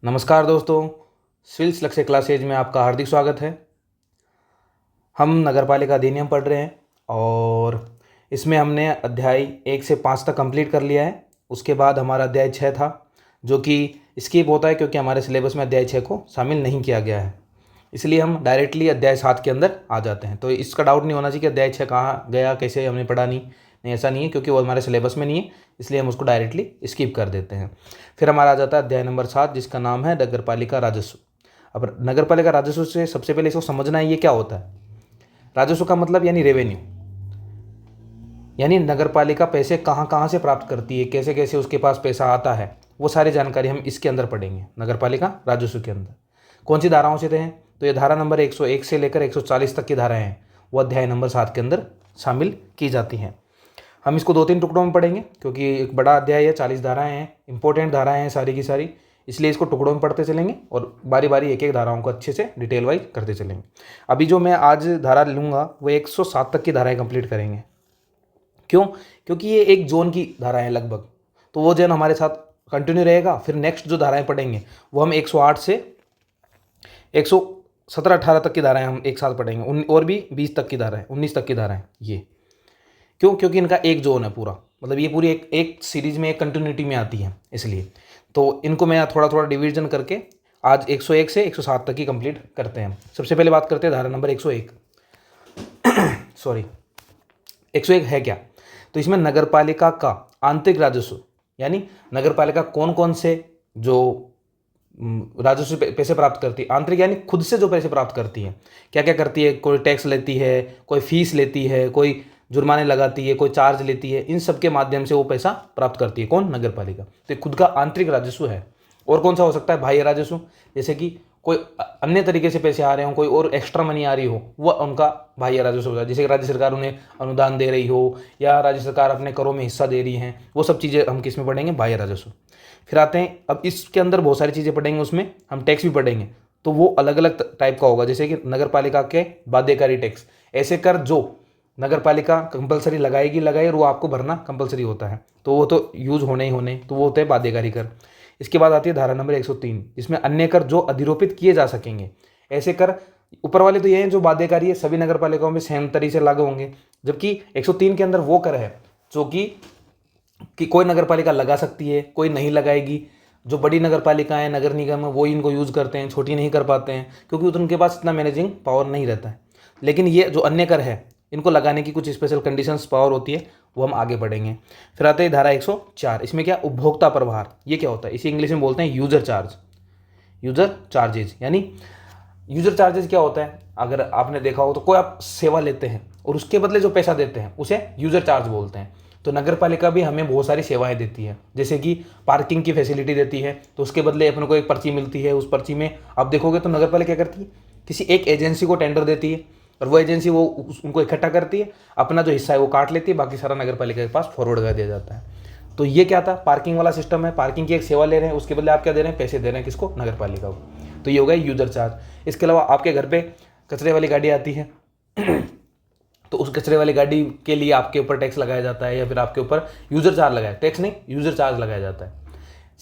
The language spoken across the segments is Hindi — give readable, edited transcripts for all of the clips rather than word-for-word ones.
नमस्कार दोस्तों, सिविल्स लक्ष्य क्लासेज में आपका हार्दिक स्वागत है। हम नगरपालिका अधिनियम पढ़ रहे हैं और इसमें हमने अध्याय 1 से 5 तक कंप्लीट कर लिया है। उसके बाद हमारा अध्याय 6 था जो कि स्किप होता है क्योंकि हमारे सिलेबस में अध्याय 6 को शामिल नहीं किया गया है। इसलिए हम डायरेक्टली अध्याय 7 के अंदर आ जाते हैं। तो इसका डाउट नहीं होना चाहिए कि अध्याय 6 कहाँ गया, कैसे हमने पढ़ा नहीं, ऐसा नहीं है क्योंकि वो हमारे सिलेबस में नहीं है, इसलिए हम उसको डायरेक्टली स्किप कर देते हैं। फिर हमारा आ जाता है अध्याय नंबर 7 जिसका नाम है नगरपालिका राजस्व। अब नगरपालिका राजस्व से सबसे पहले इसको समझना है ये क्या होता है। राजस्व का मतलब यानी रेवेन्यू, यानी नगरपालिका पैसे कहाँ कहाँ से प्राप्त करती है, कैसे कैसे उसके पास पैसा आता है, वो सारी जानकारी हम इसके अंदर पढ़ेंगे। नगरपालिका राजस्व के अंदर कौन सी धाराओं से हैं, तो ये धारा नंबर 101 से लेकर 140 तक की धाराएं हैं, वो अध्याय नंबर 7 के अंदर शामिल की जाती हैं। हम इसको 2-3 टुकड़ों में पढ़ेंगे क्योंकि एक बड़ा अध्याय है, 40 धाराएं हैं, इंपॉर्टेंट धाराएं हैं सारी की सारी, इसलिए इसको टुकड़ों में पढ़ते चलेंगे और बारी बारी एक एक धाराओं को अच्छे से डिटेल वाइज करते चलेंगे। अभी जो मैं आज धारा लूँगा वो 107 तक की धाराएं कंप्लीट करेंगे। क्यों? क्योंकि ये एक जोन की धाराएं हैं लगभग, तो वो जोन हमारे साथ कंटिन्यू रहेगा। फिर नेक्स्ट जो धाराएं पढ़ेंगे वो हम 108 से 117-18 तक की धाराएं हम एक साथ पढ़ेंगे, और भी 20 तक की धाराएं, 19 तक की धाराएं। ये क्यों? क्योंकि इनका एक जोन है पूरा, मतलब ये पूरी एक सीरीज में एक कंटिन्यूटी में आती है, इसलिए तो इनको मैं थोड़ा थोड़ा डिवीजन करके आज 101 से 107 तक की कंप्लीट करते हैं। सबसे पहले बात करते हैं धारा नंबर 101। सॉरी, 101 है क्या? तो इसमें नगरपालिका का आंतरिक राजस्व, यानी नगरपालिका कौन कौन से जो राजस्व पैसे प्राप्त करती है, आंतरिक यानी खुद से जो पैसे प्राप्त करती है, क्या क्या करती है। कोई टैक्स लेती है, कोई फीस लेती है, कोई जुर्माने लगाती है, कोई चार्ज लेती है, इन सब के माध्यम से वो पैसा प्राप्त करती है। कौन? नगरपालिका। तो खुद का आंतरिक राजस्व है। और कौन सा हो सकता है? बाह्य राजस्व, जैसे कि कोई अन्य तरीके से पैसे आ रहे हो, कोई और एक्स्ट्रा मनी आ रही हो, वह उनका बाह्य राजस्व होता है। जैसे कि राज्य सरकार उन्हें अनुदान दे रही हो या राज्य सरकार अपने करों में हिस्सा दे रही है, वो सब चीज़ें हम किस में पढ़ेंगे? बाह्य राजस्व। फिर आते हैं, अब इसके अंदर बहुत सारी चीज़ें पढ़ेंगे, उसमें हम टैक्स भी पढ़ेंगे, तो वो अलग अलग टाइप का होगा। जैसे कि नगरपालिका के बाध्यकारी टैक्स, ऐसे कर जो नगरपालिका कंपलसरी लगाएगी और वो आपको भरना कंपलसरी होता है, तो वो तो यूज होने ही होने, तो वो होते हैं बाध्यकारी कर। इसके बाद आती है धारा नंबर 103 जिसमें अन्य कर जो अधिरोपित किए जा सकेंगे। ऐसे कर ऊपर वाले तो ये हैं जो बाध्यकारी है, सभी नगरपालिकाओं में सेम तरीके से लागू होंगे, जबकि 103 के अंदर वो कर है जो कि कोई नगरपालिका लगा सकती है, कोई नहीं लगाएगी। जो बड़ी नगरपालिकाएं, नगर निगम है, वो इनको यूज़ करते हैं, छोटी नहीं कर पाते हैं क्योंकि उनके पास इतना मैनेजिंग पावर नहीं रहता है। लेकिन ये जो अन्य कर है, इनको लगाने की कुछ स्पेशल कंडीशंस पावर होती है, वो हम आगे पढ़ेंगे। फिर आते हैं धारा 104। इसमें क्या? उपभोक्ता प्रभार। ये क्या होता है? इसे इंग्लिश में बोलते हैं यूजर चार्ज, यूजर चार्जेज। यानी यूजर चार्जेस क्या होता है? अगर आपने देखा हो तो कोई आप सेवा लेते हैं और उसके बदले जो पैसा देते हैं उसे यूजर चार्ज बोलते हैं। तो नगरपालिका भी हमें बहुत सारी सेवाएं देती है, जैसे कि पार्किंग की फैसिलिटी देती है, तो उसके बदले अपने को एक पर्ची मिलती है। उस पर्ची में आप देखोगे तो नगरपालिका क्या करती है, किसी एक एजेंसी को टेंडर देती है और वो एजेंसी वो उनको इकट्ठा करती है, अपना जो हिस्सा है वो काट लेती है, बाकी सारा नगरपालिका के पास फॉरवर्ड कर दिया जाता है। तो ये क्या था? पार्किंग वाला सिस्टम है, पार्किंग की एक सेवा ले रहे हैं, उसके बदले आप क्या दे रहे हैं? पैसे दे रहे हैं। किसको? नगरपालिका को। तो ये हो गया यूजर चार्ज। इसके अलावा आपके घर पे कचरे वाली गाड़ी आती है तो उस कचरे वाली गाड़ी के लिए आपके ऊपर टैक्स लगाया जाता है, या फिर आपके ऊपर यूजर चार्ज लगाया, टैक्स नहीं यूजर चार्ज लगाया जाता है।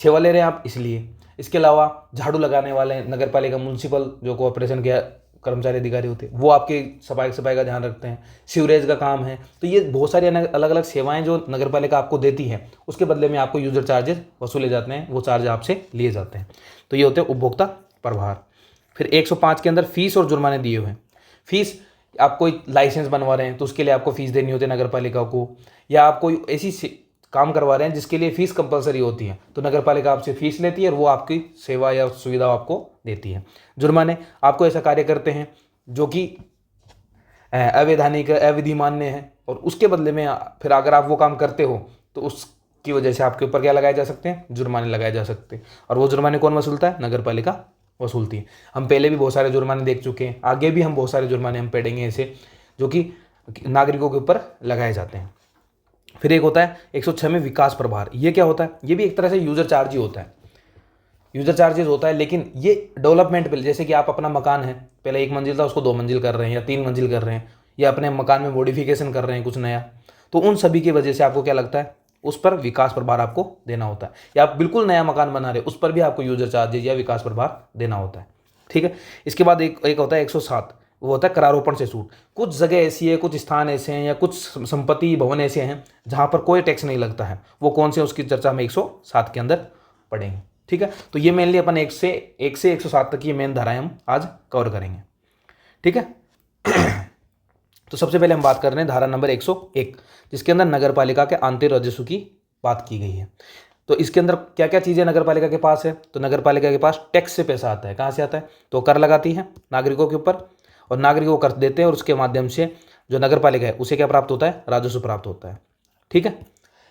सेवा ले रहे हैं आप इसलिए। इसके अलावा झाड़ू लगाने वाले नगरपालिका म्यूनसिपल जो कोऑपरेशन के कर्मचारी अधिकारी होते हैं, वो आपकी सफाई का ध्यान रखते हैं। सीवरेज का काम है। तो ये बहुत सारी अलग अलग सेवाएं जो नगरपालिका आपको देती है, उसके बदले में आपको यूजर चार्जेस वसूले जाते हैं, वो चार्ज आपसे लिए जाते हैं। तो ये होते हैं उपभोक्ता प्रभार। फिर 105 के अंदर फीस और जुर्माने दिए हुए हैं। फीस, आप कोई लाइसेंस बनवा रहे हैं तो उसके लिए आपको फीस देनी होती है नगरपालिका को, या आप कोई ऐसी काम करवा रहे हैं जिसके लिए फीस कंपलसरी होती है, तो नगरपालिका आपसे फीस लेती है और वो आपकी सेवा या सुविधा आपको देती है। जुर्माने, आपको ऐसा कार्य करते हैं जो कि अवैधानिक, अविधि मान्य है, और उसके बदले में फिर अगर आप वो काम करते हो तो उसकी वजह से आपके ऊपर क्या लगाए जा सकते हैं? जुर्माने लगाए जा सकते हैं। और वो जुर्माने कौन वसूलता है? नगरपालिका वसूलती है। हम पहले भी बहुत सारे जुर्माने देख चुके हैं, आगे भी हम बहुत सारे जुर्माने हम पढ़ेंगे ऐसे, जो कि नागरिकों के ऊपर लगाए जाते हैं। फिर एक होता है 106 में विकास प्रभार। ये क्या होता है? ये भी एक तरह से यूजर चार्ज ही होता है, यूजर चार्जेस होता है, लेकिन ये डेवलपमेंट पे, जैसे कि आप अपना मकान है, पहले 1 मंजिल था उसको 2 मंजिल कर रहे हैं या 3 मंजिल कर रहे हैं, या अपने मकान में मॉडिफिकेशन कर रहे हैं कुछ नया, तो उन सभी की वजह से आपको क्या लगता है? उस पर विकास प्रभार आपको देना होता है। या आप बिल्कुल नया मकान बना रहे उस पर भी आपको यूजर चार्जेज या विकास प्रभार देना होता है। ठीक है। इसके बाद एक होता है 107, वो होता है करारोपण से छूट। कुछ जगह ऐसी है, कुछ स्थान ऐसे हैं या कुछ संपत्ति भवन ऐसे हैं जहाँ पर कोई टैक्स नहीं लगता है। वो कौन से, उसकी चर्चा हम 107 के अंदर पढ़ेंगे। ठीक है। तो ये मेनली अपन 1 से 107 तक ये मेन धाराएं हम आज कवर करेंगे। ठीक है। तो सबसे पहले हम बात कर रहे हैं धारा नंबर 101, जिसके अंदर नगर पालिका के आंतरिक राजस्व की बात की गई है। तो इसके अंदर क्या क्या चीज़ें नगर पालिका के पास है? तो नगर पालिका के पास टैक्स से पैसा आता है। कहाँ से आता है? तो कर लगाती है नागरिकों के ऊपर, और नागरिकों को कर देते हैं, और उसके माध्यम से जो नगर पालिका है उसे क्या प्राप्त होता है? राजस्व प्राप्त होता है। ठीक है।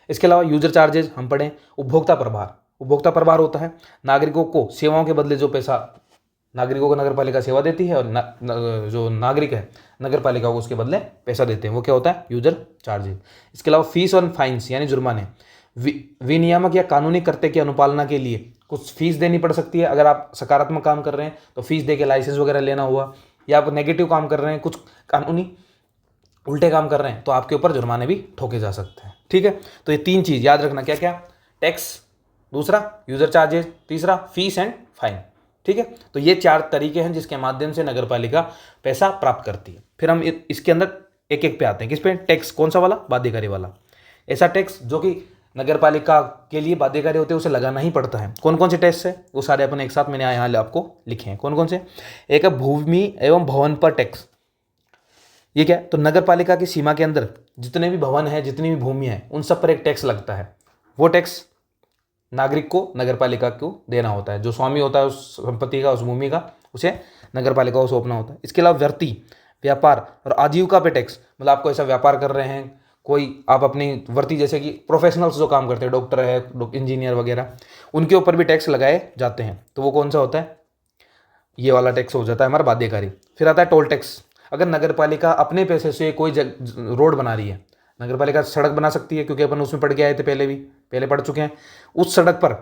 इसके अलावा यूजर चार्जेज हम पढ़ें। उपभोक्ता प्रभार, उपभोक्ता प्रभार होता है नागरिकों को सेवाओं के बदले जो पैसा नागरिकों को नगर पालिका सेवा देती है, और जो नागरिक है नगर पालिका को उसके बदले पैसा देते हैं, वो क्या होता है? User charges. इसके अलावा फीस और फाइन्स यानी जुर्माने, विनियामक या कानूनी कर्तव्य की अनुपालना के लिए कुछ फीस देनी पड़ सकती है। अगर आप सकारात्मक काम कर रहे हैं तो फीस दे के लाइसेंस वगैरह लेना हुआ, या आप नेगेटिव काम कर रहे हैं, कुछ कानूनी उल्टे काम कर रहे हैं, तो आपके ऊपर जुर्माने भी ठोके जा सकते हैं। ठीक है। तो ये 3 चीज़ याद रखना, क्या क्या? टैक्स, दूसरा यूजर चार्जेज, तीसरा फीस एंड फाइन। ठीक है। तो ये 4 तरीके हैं जिसके माध्यम से नगर पालिका पैसा प्राप्त करती है। फिर हम इसके अंदर एक एक पे आते हैं। किस पे? टैक्स। कौन सा वाला? बाध्यकारी वाला। ऐसा टैक्स जो कि नगर पालिका के लिए बाध्यकारी होते हैं, उसे लगाना ही पड़ता है। कौन कौन से टैक्स है वो सारे अपन एक साथ मैंने यहाँ आपको लिखे हैं। कौन कौन से? एक है भूमि एवं भवन पर टैक्स। ये क्या? तो नगर पालिका की सीमा के अंदर जितने भी भवन है, जितनी भी भूमि है, उन सब पर एक टैक्स लगता है। वो टैक्स नागरिक को नगर पालिका को देना होता है। जो स्वामी होता है उस संपत्ति का, उस भूमि का, उसे नगर पालिका को सौंपना होता है। इसके अलावा व्यक्ति, व्यापार और आजीविका पे टैक्स, मतलब आपको ऐसा व्यापार कर रहे हैं कोई, आप अपनी वर्ती, जैसे कि प्रोफेशनल्स जो काम करते हैं, डॉक्टर है, इंजीनियर वगैरह, उनके ऊपर भी टैक्स लगाए जाते हैं। तो वो कौन सा होता है? ये वाला टैक्स हो जाता है हमारा बाध्यकारी। फिर आता है टोल टैक्स। अगर नगर पालिका अपने पैसे से कोई रोड बना रही है, नगर पालिका सड़क बना सकती है, क्योंकि अपन उसमें पढ़ के आए थे, पहले पढ़ चुके हैं। उस सड़क पर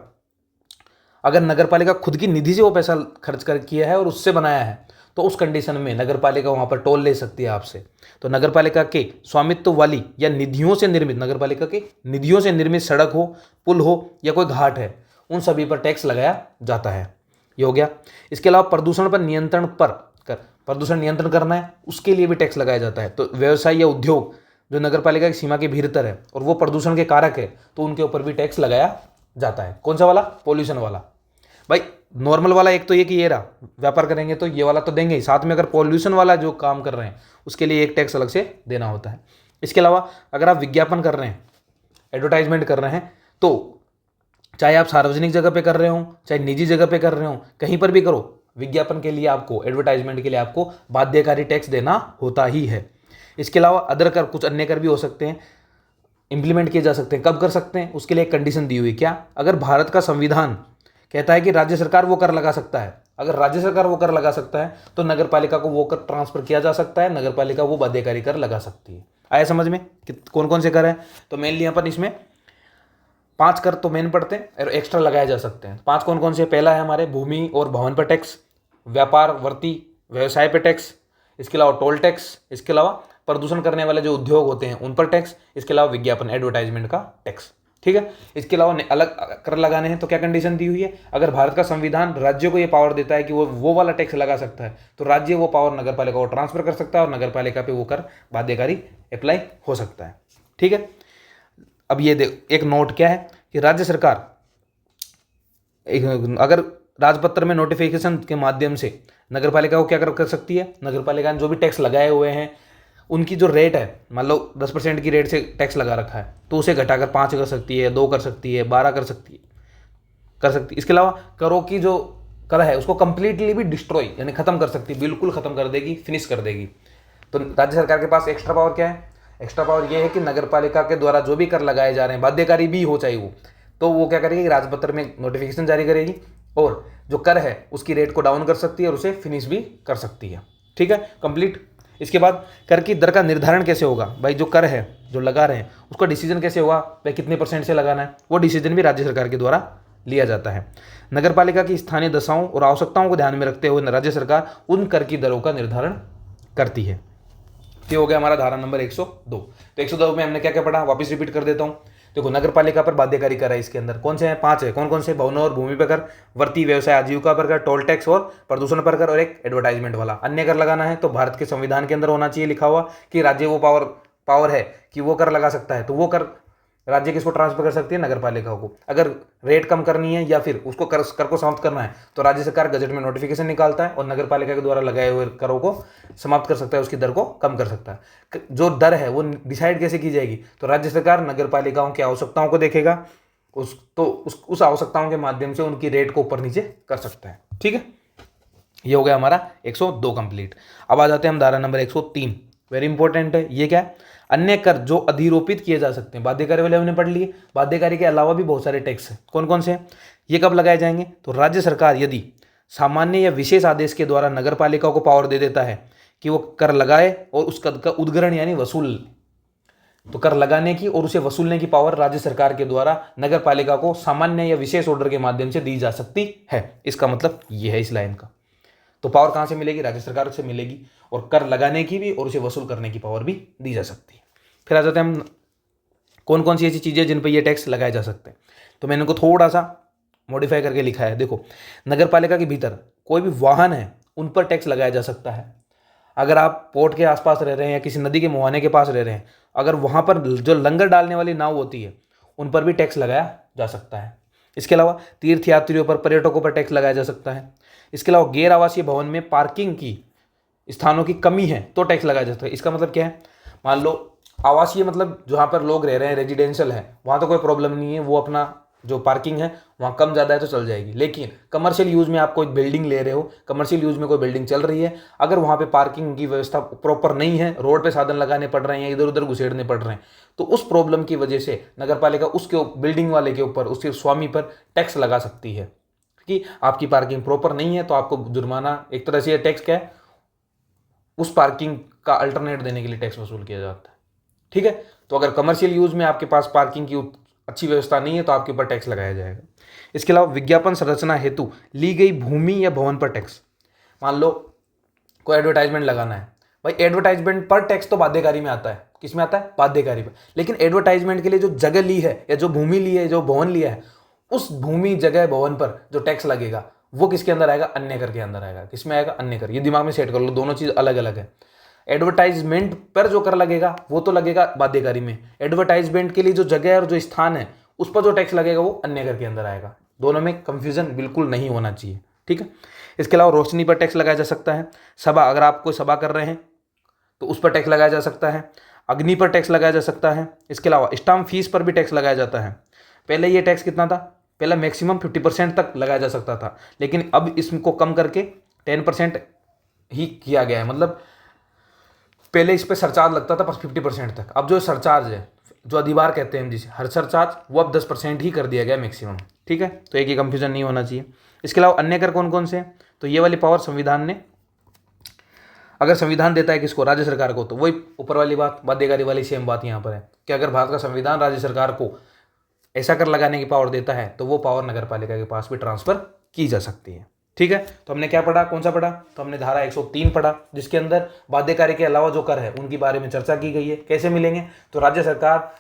अगर नगर पालिका खुद की निधि से वो पैसा खर्च कर किया है और उससे बनाया है, तो उस कंडीशन में नगर पालिका वहाँ पर टोल ले सकती है आपसे। तो नगर पालिका के स्वामित्व वाली या निधियों से निर्मित, नगर पालिका की निधियों से निर्मित सड़क हो, पुल हो या कोई घाट है, उन सभी पर टैक्स लगाया जाता है। ये हो गया। इसके अलावा प्रदूषण पर नियंत्रण प्रदूषण नियंत्रण करना है, उसके लिए भी टैक्स लगाया जाता है। तो व्यवसाय या उद्योग जो नगर पालिका की सीमा के भीतर है और वो प्रदूषण के कारक है, तो उनके ऊपर भी टैक्स लगाया जाता है। कौन सा वाला? पॉल्यूशन वाला। भाई नॉर्मल वाला एक तो ये कि ये रहा, व्यापार करेंगे तो ये वाला तो देंगे ही, साथ में अगर पॉल्यूशन वाला जो काम कर रहे हैं उसके लिए एक टैक्स अलग से देना होता है। इसके अलावा अगर आप विज्ञापन कर रहे हैं, एडवर्टाइजमेंट कर रहे हैं, तो चाहे आप सार्वजनिक जगह पे कर रहे हो, चाहे निजी जगह पे कर रहे हो, कहीं पर भी करो, विज्ञापन के लिए आपको, एडवर्टाइजमेंट के लिए आपको बाध्यकारी टैक्स देना होता ही है। इसके अलावा अदर कर, कुछ अन्य कर भी हो सकते हैं, इंप्लीमेंट किए जा सकते हैं। कब कर सकते हैं? उसके लिए एक कंडीशन दी हुई। क्या? अगर भारत का संविधान कहता है कि राज्य सरकार वो कर लगा सकता है, अगर राज्य सरकार वो कर लगा सकता है तो नगर पालिका को वो कर ट्रांसफर किया जा सकता है, नगर पालिका वो बाध्यकारी कर लगा सकती है। आया समझ में कि कौन कौन से कर है? तो मेनली अपन इसमें 5 कर तो मेन पड़ते हैं और एक्स्ट्रा लगाए जा सकते हैं। 5 कौन कौन से? पहला है हमारे भूमि और भवन पर टैक्स, व्यापार वर्ती व्यवसाय पे टैक्स, इसके अलावा टोल टैक्स, इसके अलावा प्रदूषण करने वाले जो उद्योग होते हैं उन पर टैक्स, इसके अलावा विज्ञापन एडवर्टाइजमेंट का टैक्स। ठीक है। इसके अलावा अलग कर लगाने हैं तो क्या कंडीशन दी हुई है? अगर भारत का संविधान राज्य को ये पावर देता है कि वो वाला टैक्स लगा सकता है, तो राज्य वो पावर नगर पालिका को ट्रांसफर कर सकता है और नगर पालिका पे वो कर बाध्यकारी अप्लाई हो सकता है। ठीक है। अब ये एक नोट क्या है कि राज्य सरकार अगर राजपत्र में नोटिफिकेशन के माध्यम से नगर पालिका को क्या कर सकती है? नगर पालिका ने जो भी टैक्स लगाए हुए हैं उनकी जो रेट है, मान लो 10% की रेट से टैक्स लगा रखा है, तो उसे घटाकर 5 कर सकती है, 2 कर सकती है, 12 कर सकती है। इसके अलावा करों की जो कर है उसको कंप्लीटली भी डिस्ट्रॉय यानी खत्म कर सकती है, बिल्कुल खत्म कर देगी, फिनिश कर देगी। तो राज्य सरकार के पास एक्स्ट्रा पावर क्या है? एक्स्ट्रा पावर ये है कि नगर पालिका के द्वारा जो भी कर लगाए जा रहे हैं, बाध्यकारी भी हो चाहे वो, तो वो क्या करेगी? राजपत्र में नोटिफिकेशन जारी करेगी और जो कर है उसकी रेट को डाउन कर सकती है और उसे फिनिश भी कर सकती है। ठीक है, कंप्लीट। इसके बाद कर की दर का निर्धारण कैसे होगा? भाई जो कर है जो लगा रहे हैं उसका डिसीजन कैसे होगा? भाई कितने % से लगाना है, वो डिसीजन भी राज्य सरकार के द्वारा लिया जाता है। नगर पालिका की स्थानीय दशाओं और आवश्यकताओं को ध्यान में रखते हुए राज्य सरकार उन कर की दरों का निर्धारण करती है। ये हो गया हमारा धारा नंबर 102। तो 102 में हमने क्या क्या पढ़ा, वापस रिपीट कर देता हूँ। देखो नगर पालिका पर बाध्यकारी कर है, इसके अंदर कौन से हैं, 5 है। कौन कौन से? भवनों और भूमि पर कर, वर्ती व्यवसाय आजीविका पर कर, टोल टैक्स और प्रदूषण पर कर, और एक एडवर्टाइजमेंट वाला। अन्य कर लगाना है तो भारत के संविधान के अंदर होना चाहिए लिखा हुआ कि राज्य वो पावर है कि वो कर लगा सकता है, तो वो कर राज्य किसको ट्रांसफर कर सकती है? नगर पालिका को। अगर रेट कम करनी है या फिर उसको कर को समाप्त करना है तो राज्य सरकार गजट में नोटिफिकेशन निकालता है और नगर पालिका के द्वारा लगाए हुए करों को समाप्त कर सकता है, उसकी दर को कम कर सकता है। जो दर है वो डिसाइड कैसे की जाएगी? तो राज्य सरकार नगर पालिकाओं की आवश्यकताओं को देखेगा, उस आवश्यकताओं के माध्यम से उनकी रेट को ऊपर नीचे कर सकता है। ठीक है, ये हो गया हमारा 102 कंप्लीट। अब आ जाते हैं हम धारा नंबर 103, वेरी इंपॉर्टेंट है। ये क्या है? अन्य कर जो अधिरोपित किए जा सकते हैं। बाध्यकारी वाले हमने पढ़ लिए, बाध्यकारी के अलावा भी बहुत सारे टैक्स हैं। कौन कौन से हैं? ये कब लगाए जाएंगे? तो राज्य सरकार यदि सामान्य या विशेष आदेश के द्वारा नगर पालिका को पावर दे देता है कि वो कर लगाए और उस कर का उद्ग्रहण यानी वसूल, तो कर लगाने की और उसे वसूलने की पावर राज्य सरकार के द्वारा नगर पालिका को सामान्य या विशेष ऑर्डर के माध्यम से दी जा सकती है। इसका मतलब ये है इस लाइन का। तो पावर कहाँ से मिलेगी? राज्य सरकार से मिलेगी, और कर लगाने की भी और उसे वसूल करने की पावर भी दी जा सकती है। फिर आ जाते हैं हम कौन कौन सी ऐसी चीज़ें जिन पर ये टैक्स लगाए जा सकते हैं। तो मैंने इनको थोड़ा सा मॉडिफाई करके लिखा है। देखो, नगर पालिका के भीतर कोई भी वाहन है उन पर टैक्स लगाया जा सकता है। अगर आप पोर्ट के आसपास रह रहे हैं या किसी नदी के मुहाने के पास रह रहे हैं, अगर वहाँ पर जो लंगर डालने वाली नाव होती है उन पर भी टैक्स लगाया जा सकता है। इसके अलावा तीर्थयात्रियों पर, पर्यटकों पर टैक्स लगाया जा सकता है। इसके अलावा गैर आवासीय भवन में पार्किंग की स्थानों की कमी है तो टैक्स लगाया जा सकता है। इसका मतलब क्या है? मान लो आवासीय मतलब जहाँ पर लोग रह रहे हैं, रेजिडेंशियल है, वहाँ तो कोई प्रॉब्लम नहीं है, वो अपना जो पार्किंग है वहाँ कम ज़्यादा है तो चल जाएगी। लेकिन कमर्शियल यूज़ में आप कोई बिल्डिंग ले रहे हो, कमर्शियल यूज़ में कोई बिल्डिंग चल रही है, अगर वहाँ पे पार्किंग की व्यवस्था प्रॉपर नहीं है, रोड पे साधन लगाने पड़ रहे हैं, इधर उधर घुसेड़ने पड़ रहे हैं, तो उस प्रॉब्लम की वजह से नगर पालिका उसके बिल्डिंग वाले के ऊपर, उसके स्वामी पर टैक्स लगा सकती है कि आपकी पार्किंग प्रॉपर नहीं है, तो आपको जुर्माना, एक तरह से ये टैक्स क्या है, उस पार्किंग का अल्टरनेट देने के लिए टैक्स वसूल किया जाता है। ठीक है, तो अगर कमर्शियल यूज में आपके पास पार्किंग की अच्छी व्यवस्था नहीं है तो आपके ऊपर टैक्स लगाया जाएगा। इसके अलावा विज्ञापन संरचना हेतु ली गई भूमि या भवन पर टैक्स। मान लो कोई एडवर्टाइजमेंट लगाना है, भाई एडवर्टाइजमेंट पर टैक्स तो बाध्यकारी में आता है। किस में आता है? बाध्यकारी में। लेकिन एडवर्टाइजमेंट के लिए जो जगह ली है या जो भूमि ली है, जो भवन लिया है, उस भूमि, जगह, भवन पर जो टैक्स लगेगा वो किसके अंदर आएगा? अन्य कर के अंदर आएगा। किसमें आएगा? अन्य कर। ये दिमाग में सेट कर लो, दोनों चीज अलग अलग है। एडवर्टाइजमेंट पर जो कर लगेगा वो तो लगेगा बाध्यकारी में, एडवर्टाइजमेंट के लिए जो जगह और जो स्थान है उस पर जो टैक्स लगेगा वो अन्य कर के अंदर आएगा। दोनों में कंफ्यूजन बिल्कुल नहीं होना चाहिए। ठीक है, इसके अलावा रोशनी पर टैक्स लगाया जा सकता है। सभा, अगर आप कोई सभा कर रहे हैं तो उस पर टैक्स लगाया जा सकता है। अग्नि पर टैक्स लगाया जा सकता है। इसके अलावा स्टाम्प फीस पर भी टैक्स लगाया जाता है। पहले ये टैक्स कितना था? पहले मैक्सिमम 50% तक लगाया जा सकता था, लेकिन अब इसको कम करके 10% ही किया गया है। मतलब पहले इस पर सरचार्ज लगता था बस 50% तक, अब जो सरचार्ज है, जो अधिभार कहते हैं हम जिसे, हर सरचार्ज, वो अब 10% ही कर दिया गया मैक्सिमम। ठीक है, तो एक ही कंफ्यूजन नहीं होना चाहिए। इसके अलावा अन्य कर कौन कौन से हैं? तो ये वाली पावर संविधान ने, अगर संविधान देता है किसको? राज्य सरकार को, तो वही ऊपर वाली बात, बाध्यकारी वाली सेम बात यहाँ पर है कि अगर भारत का संविधान राज्य सरकार को ऐसा कर लगाने की पावर देता है तो वो पावर नगर पालिका के पास भी ट्रांसफर की जा सकती है। ठीक है, तो हमने क्या पढ़ा? कौन सा पढ़ा? तो हमने धारा 103 पढ़ा, जिसके अंदर बाध्यकारी के अलावा जो कर है उनके बारे में चर्चा की गई है। कैसे मिलेंगे? तो राज्य सरकार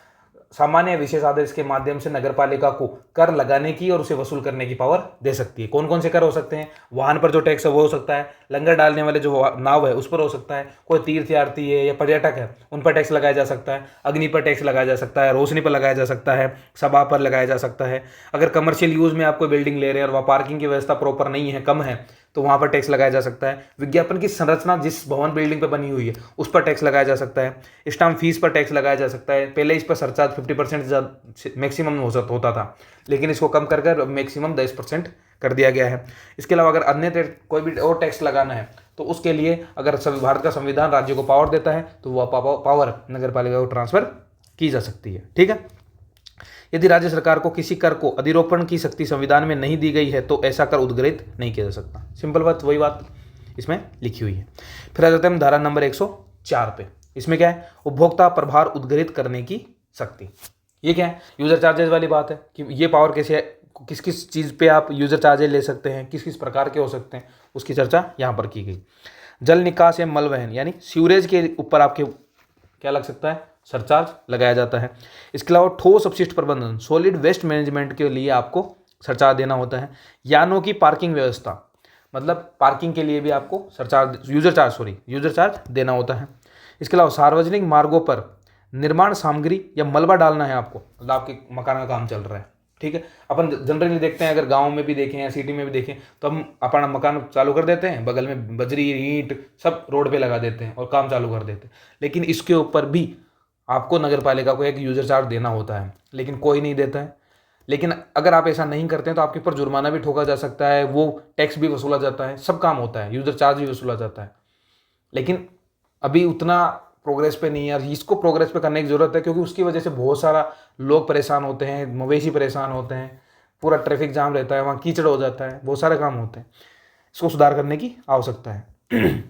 सामान्य विशेष आदेश के माध्यम से नगर पालिका को कर लगाने की और उसे वसूल करने की पावर दे सकती है। कौन कौन से कर हो सकते हैं? वाहन पर जो टैक्स है वो हो सकता है, लंगर डालने वाले जो नाव है उस पर हो सकता है, कोई तीर्थयात्री है या पर्यटक है उन पर टैक्स लगाया जा सकता है, अग्नि पर टैक्स लगाया जा सकता है, रोशनी पर लगाया जा सकता है, सभा पर लगाया जा सकता है। अगर कमर्शियल यूज में आप कोई बिल्डिंग ले रहे हैं और वहाँ पार्किंग की व्यवस्था प्रॉपर नहीं है, कम है, तो वहाँ पर टैक्स लगाया जा सकता है। विज्ञापन की संरचना जिस भवन बिल्डिंग पर बनी हुई है उस पर टैक्स लगाया जा सकता है। स्टाम्प फीस पर टैक्स लगाया जा सकता है। पहले इस पर सरचार्ज 50% मैक्सिमम होता था, लेकिन इसको कम कर कर मैक्सिमम 10% कर दिया गया है। इसके अलावा अगर अन्य कोई भी और टैक्स लगाना है तो उसके लिए अगर भारत का संविधान राज्य को पावर देता है तो वह पावर नगर पालिका को ट्रांसफर की जा सकती है। ठीक है, यदि राज्य सरकार को किसी कर को अधिरोपण की शक्ति संविधान में नहीं दी गई है तो ऐसा कर उद्ग्रहित नहीं किया जा सकता। सिंपल बात, वही बात इसमें लिखी हुई है। फिर आ जाते हैं हम धारा नंबर 104 पे। इसमें क्या है? उपभोक्ता प्रभार उद्ग्रहित करने की शक्ति। ये क्या है? यूजर चार्जेस वाली बात है कि ये पावर कैसे है, किस किस चीज़ पे आप यूजर चार्जेस ले सकते हैं, किस किस प्रकार के हो सकते हैं, उसकी चर्चा यहाँ पर की गई। जल निकास या मल वहन यानी सीवरेज के ऊपर आपके क्या लग सकता है? सरचार्ज लगाया जाता है। इसके अलावा ठोस अपशिष्ट प्रबंधन, सॉलिड वेस्ट मैनेजमेंट के लिए आपको सरचार्ज देना होता है। यानों की पार्किंग व्यवस्था, मतलब पार्किंग के लिए भी आपको यूजर चार्ज देना होता है। इसके अलावा सार्वजनिक मार्गों पर निर्माण सामग्री या मलबा डालना है आपको, मतलब आपके मकान का काम चल रहा है, ठीक है। अपन जनरली देखते हैं, अगर गांव में भी देखें या सिटी में भी देखें, तो हम अपना मकान चालू कर देते हैं, बगल में बजरी ईंट सब रोड पे लगा देते हैं और काम चालू कर देते हैं। लेकिन इसके ऊपर भी आपको नगर पालिका को एक यूजर चार्ज देना होता है, लेकिन कोई नहीं देता है। लेकिन अगर आप ऐसा नहीं करते हैं तो आपके ऊपर जुर्माना भी ठोका जा सकता है, वो टैक्स भी वसूला जाता है, सब काम होता है, यूजर चार्ज भी वसूला जाता है। लेकिन अभी उतना प्रोग्रेस पे नहीं है, और इसको प्रोग्रेस पे करने की ज़रूरत है, क्योंकि उसकी वजह से बहुत सारा लोग परेशान होते हैं, मवेशी परेशान होते हैं, पूरा ट्रैफिक जाम रहता है, वहाँ कीचड़ हो जाता है, बहुत सारे काम होते हैं। इसको सुधार करने की आवश्यकता है।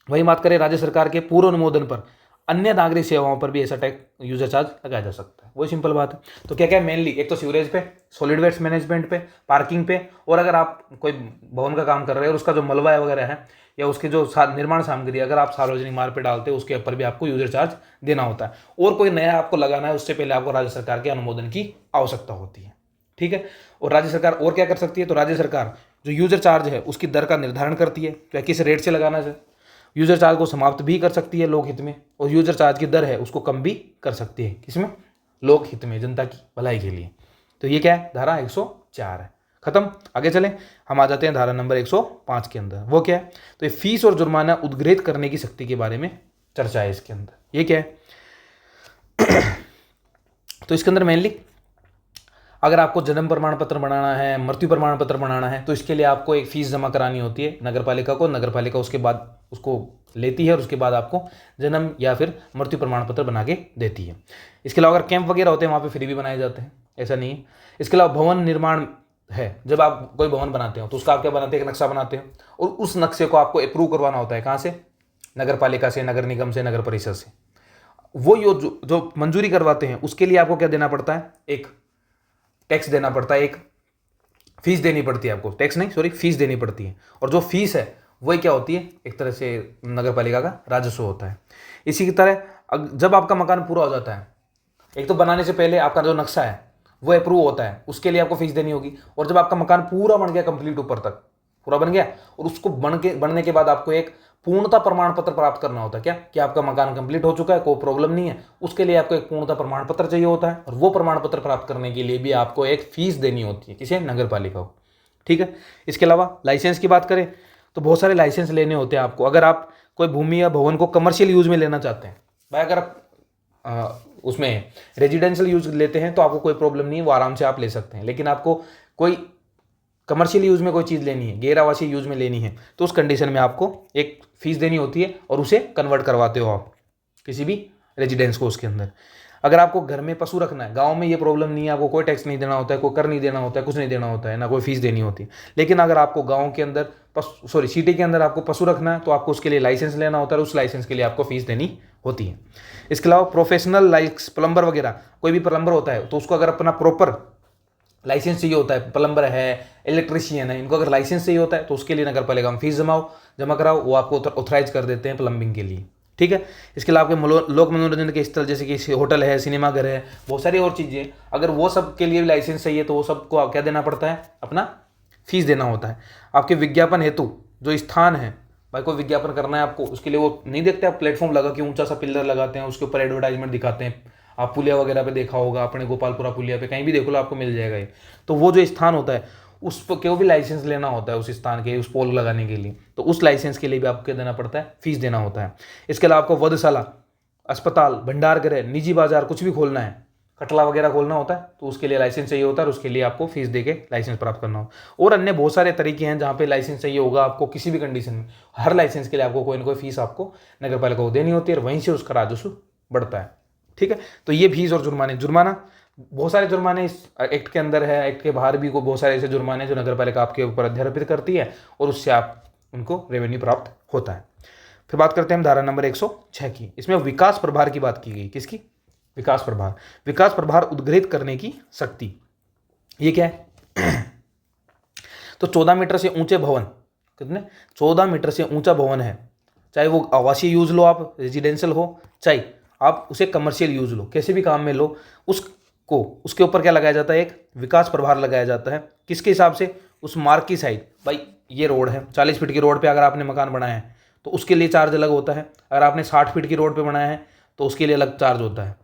वही बात करें राज्य सरकार के पूर्व अनुमोदन पर अन्य नागरिक सेवाओं पर भी ऐसा टैक्स यूजर चार्ज लगाया जा सकता है। वही सिंपल बात है। तो क्या क्या मेनली, एक तो सीवरेज पे, सॉलिड वेस्ट मैनेजमेंट पे, पार्किंग पे, और अगर आप कोई भवन का काम कर रहे हैं और उसका जो मलबा वगैरह है या उसके जो निर्माण सामग्री अगर आप सार्वजनिक मार्ग पे डालते हैं, उसके ऊपर भी आपको यूजर चार्ज देना होता है। और कोई नया आपको लगाना है, उससे पहले आपको राज्य सरकार के अनुमोदन की आवश्यकता होती है, ठीक है। और राज्य सरकार और क्या कर सकती है, तो राज्य सरकार जो यूजर चार्ज है उसकी दर का निर्धारण करती है, क्या किस रेट से लगाना है। यूजर चार्ज को समाप्त भी कर सकती है लोक हित में, और यूजर चार्ज की दर है उसको कम भी कर सकती है, किसमें, लोक हित में, जनता की भलाई के लिए। तो ये क्या है, धारा 104 है। खत्म। आगे चलें, हम आ जाते हैं धारा नंबर 105 के अंदर। वो क्या है, तो ये फीस और जुर्माना उद्ग्रहित करने की शक्ति के बारे में चर्चा है इसके अंदर। ये क्या है तो इसके अंदर मेनली अगर आपको जन्म प्रमाण पत्र बनाना है, मृत्यु प्रमाण पत्र बनाना है, तो इसके लिए आपको एक फीस जमा करानी होती है नगर पालिका को। नगर पालिका उसके बाद उसको लेती है और उसके बाद आपको जन्म या फिर मृत्यु प्रमाण पत्र बना के देती है। इसके अलावा अगर कैंप वगैरह होते हैं वहाँ पे फ्री भी बनाए जाते हैं, ऐसा नहीं है। इसके अलावा भवन निर्माण है, जब आप कोई भवन बनाते हो तो उसका आप क्या बनाते हैं, एक नक्शा बनाते हैं, और उस नक्शे को आपको अप्रूव करवाना होता है। कहाँ से, नगर पालिका से, नगर निगम से, नगर परिषद से। वो जो मंजूरी करवाते हैं उसके लिए आपको क्या देना पड़ता है, एक टैक्स देना पड़ता है, एक फीस देनी पड़ती है आपको, टैक्स नहीं सॉरी फीस देनी पड़ती है। और जो फीस है वही क्या होती है, एक तरह से नगर पालिका का राजस्व होता है। इसी की तरह जब आपका मकान पूरा हो जाता है, एक तो बनाने से पहले आपका जो नक्शा है वो अप्रूव होता है, उसके लिए आपको फीस देनी होगी। और जब आपका मकान पूरा बन गया, कंप्लीट ऊपर तक पूरा बन गया, और उसको बनने के बाद आपको एक पूर्णता प्रमाण पत्र प्राप्त करना होता है, क्या कि आपका मकान कंप्लीट हो चुका है, कोई प्रॉब्लम नहीं है। उसके लिए आपको एक पूर्णता प्रमाण पत्र चाहिए होता है, और वो प्रमाण पत्र प्राप्त करने के लिए भी आपको एक फीस देनी होती है, किसे, नगर पालिका को, ठीक है। इसके अलावा लाइसेंस की बात करें तो बहुत सारे लाइसेंस लेने होते हैं आपको। अगर आप कोई भूमि या भवन को कमर्शियल यूज में लेना चाहते हैं, भाई अगर आप उसमें रेजिडेंशियल यूज लेते हैं तो आपको कोई प्रॉब्लम नहीं है, वो आराम से आप ले सकते हैं। लेकिन आपको कोई कमर्शियल यूज में कोई चीज़ लेनी है, गैर आवासीय यूज में लेनी है, तो उस कंडीशन में आपको एक फीस देनी होती है, और उसे कन्वर्ट करवाते हो आप किसी भी रेजिडेंस को उसके अंदर। अगर आपको घर में पशु रखना है, गांव में ये प्रॉब्लम नहीं है, आपको कोई टैक्स नहीं देना होता है, कोई कर नहीं देना होता है, कुछ नहीं देना होता है, ना कोई फीस देनी होती है। लेकिन अगर आपको गाँव के अंदर सिटी के अंदर आपको पशु रखना है, तो आपको उसके लिए लाइसेंस लेना होता है, उस लाइसेंस के लिए आपको फीस देनी होती है। इसके अलावा प्रोफेशनल लाइक्स प्लम्बर वगैरह, कोई भी प्लम्बर होता है तो उसको अगर अपना प्रॉपर लाइसेंस चाहिए होता है, प्लम्बर है, इलेक्ट्रिशियन है, इनको अगर लाइसेंस चाहिए होता है तो उसके लिए नगर पालिका में फीस जमा कराओ, वो आपको ऑथराइज कर देते हैं प्लम्बिंग के लिए, ठीक है। इसके अलावा आपके लोक मनोरंजन के स्थल जैसे कि होटल है, सिनेमा घर है, बहुत सारी और चीज़ें, अगर वो सब के लिए भी लाइसेंस चाहिए तो वो सबको क्या देना पड़ता है, अपना फीस देना होता है। आपके विज्ञापन हेतु जो स्थान है, भाई कोई विज्ञापन करना है आपको, उसके लिए वो नहीं देखते आप प्लेटफॉर्म लगा के ऊंचा सा पिलर लगाते हैं, उसके ऊपर एडवर्टाइजमेंट दिखाते हैं। आप पुलिया वगैरह पे देखा होगा, अपने गोपालपुरा पुलिया पे कहीं भी देखो लो आपको मिल जाएगा ये। तो वो जो स्थान होता है उस पर क्यों भी लाइसेंस लेना होता है उस स्थान के, उस पोल लगाने के लिए, तो उस लाइसेंस के लिए भी आपको क्या देना पड़ता है, फीस देना होता है। इसके अलावा आपको वधशाला, अस्पताल, भंडार गृह, निजी बाजार कुछ भी खोलना है, कटला वगैरह खोलना होता है, तो उसके लिए लाइसेंस चाहिए होता है, और उसके लिए आपको फीस देके लाइसेंस प्राप्त करना हो। और अन्य बहुत सारे तरीके हैं जहाँ पे लाइसेंस चाहिए होगा आपको किसी भी कंडीशन में। हर लाइसेंस के लिए आपको कोई ना कोई फीस आपको नगर पालिका को देनी होती है, और वहीं से उसका राजस्व बढ़ता है, ठीक है। तो ये फीस और जुर्माना बहुत सारे जुर्माने इस एक्ट के अंदर है, एक्ट के बाहर भी को बहुत सारे ऐसे जुर्माने जो नगर पालिका आपके ऊपर अध्यारोपित करती है, और उससे आप उनको रेवेन्यू प्राप्त होता है। फिर बात करते हैं हम धारा नंबर 106 की। इसमें विकास प्रभार की बात की गई, किसकी, विकास प्रभार उद्ग्रहित करने की शक्ति। ये क्या है तो 14 मीटर से ऊंचे भवन, कितने, 14 मीटर से ऊंचा भवन है, चाहे वो आवासीय यूज लो आप, रेजिडेंशियल हो, चाहे आप उसे कमर्शियल यूज लो, कैसे भी काम में लो, उसके ऊपर क्या लगाया जाता है, एक विकास प्रभार लगाया जाता है। किसके हिसाब से, उस मार्ग की साइड। भाई ये रोड है, 40 फीट की रोड पे अगर आपने मकान बनाया है तो उसके लिए चार्ज अलग होता है। अगर आपने 60 फीट की रोड पे बनाया है तो उसके लिए अलग चार्ज होता है।